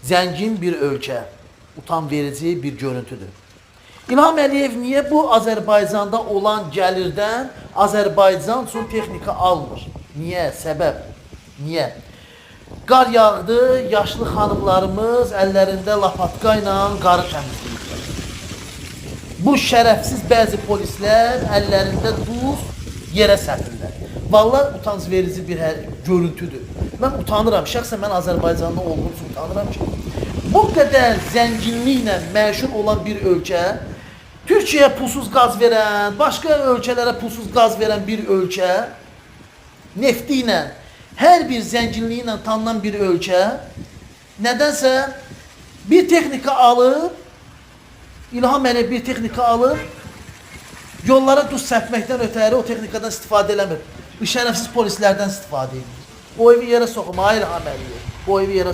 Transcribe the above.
zengin bir ölkə. Utan verici bir görüntüdür. İlham Əliyev niye bu Azərbaycanda olan gəlirdən Azərbaycan üçün texnika almır? Niye? Səbəb? Niye? Qar yağdı, yaşlı xanımlarımız əllərində lapatka ilə qarı təmizləyirlər. Bu şərəfsiz bəzi polislər əllərində duz yerə səpirlər. Vallahi utanç verici bir görüntüdür. Mən utanıram, şəxsən mən Azərbaycanda olduğum üçün utanıram ki, bu qədər zənginliklə məşhur olan bir ölkə, Türkiye'ye pulsuz qaz verən, başqa ölkələrə pulsuz qaz verən bir ölkə, nefti ilə, hər bir zənginliyi ilə tanınan bir ölkə, nədənsə bir texnika alıb, İlham Əliyev bir texnika alıb, yollara duz səpməkdən ötəri o texnikadan istifadə eləmir. Bu şərəfsiz polislərdən istifadə edir. Bu evi yerə soxma, İlham Əliyev. Bu evi yerə